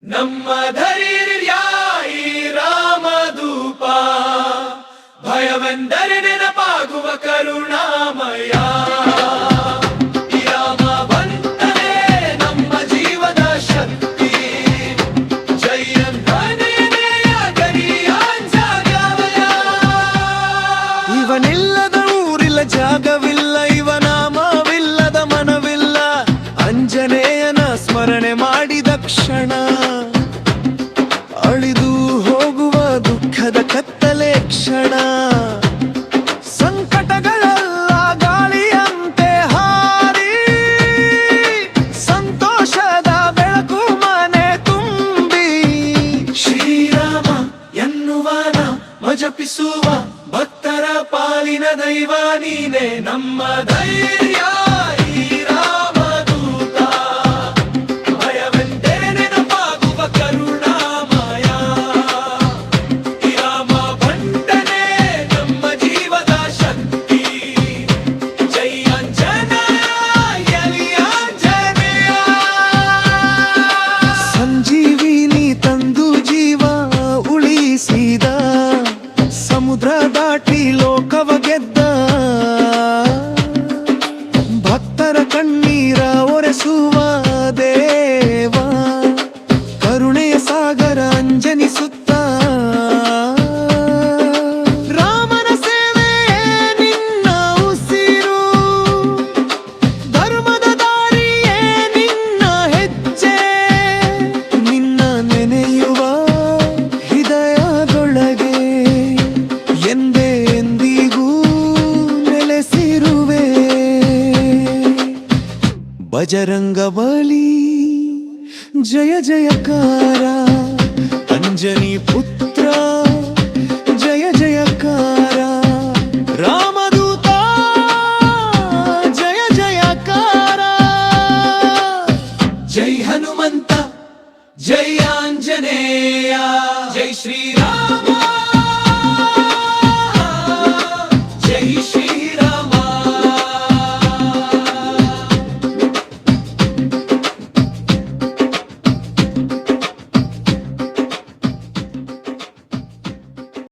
ನಮ್ಮ ಧೈರ್ಯ ಈ ರಾಮದೂಪ, ಭಯವೆಂದರೆ ನೆನಪಾಗುವ ಕರುಣಾಮಯ. ಈ ರಾಮ ಬಂತನೇ ನಮ್ಮ ಜೀವದ ಶಕ್ತಿ, ಜಯಂತನೆಯ ಗರಿಯಾಂಜಾಗವಯ. ಇವನಿಲ್ಲದ ಊರಿಲ್ಲ, ಜಾಗವಿಲ್ಲ, ಇವನಾಮವಿಲ್ಲದ ಮನವಿಲ್ಲ. ಅಂಜನೇಯನ ಸ್ಮರಣೆ ಮಾಡಿದ ಕ್ಷಣ ಅಳಿದು ಹೋಗುವ ದುಃಖದ ಕತ್ತಲೆ ಕ್ಷಣ. ಸಂಕಟಗಳೆಲ್ಲ ಗಾಳಿಯಂತೆ ಹಾರಿ, ಸಂತೋಷದ ಬೆಳಕು ಮನೆ ತುಂಬಿ. ಶ್ರೀರಾಮ ಎನ್ನುವ ನಾಮ ಜಪಿಸುವ ಭಕ್ತರ ಪಾಲಿನ ದೈವ ನೀನೆ. ನಮ್ಮ ಧೈರ್ಯ ಈ ರಾಮದೂತ, ಭಯವೆಂದರೆ ನೆನಪಾಗುವ ಕರುಣಾಮಯ. ಈ ರಾಮ ಬಂಟನೆ ನಮ್ಮ ಜೀವದ ಶಕ್ತಿ, ಜೈ ಆಂಜನೇಯ ಆಂಜನೇಯ. ಸಂಜೀವಿನಿ ತಂದು ಜೀವ ಉಳಿಸಿದ, ಸಮುದ್ರ ದಾಟಿ ಲೋಕವ ಗೆದ್ದ. ಭಕ್ತರ ಕಣ್ಣೀರ ಒರೆಸುವ ದೇವ, ಕರುಣೆಯ ಸಾಗರ ಅಂಜನಿಸುತ್ತ. ರಾಮನ ಸೇವೆ ನಿನ್ನ ಉಸಿರು, ಧರ್ಮದ ದಾರಿಯೇ ನಿನ್ನ ಹೆಜ್ಜೆ. ನಿನ್ನ ನೆನೆಯುವ ಹೃದಯದೊಳಗೆ ಎಂದೇ ಎಂದಿಗೂ ನೆಲೆಸಿರುವೆ. ಬಜರಂಗ ಬಲಿ ಜಯ ಜಯಕಾರ, ಅಂಜನಿ ಪುತ್ರ ಜಯ ಜಯಕಾರ. ರಾಮದೂತ ಜಯ ಜಯಕಾರ. ಜೈ ಹನುಮಂತ, ಜೈ ಆಂಜನೇಯ, ಜೈ ಶ್ರೀ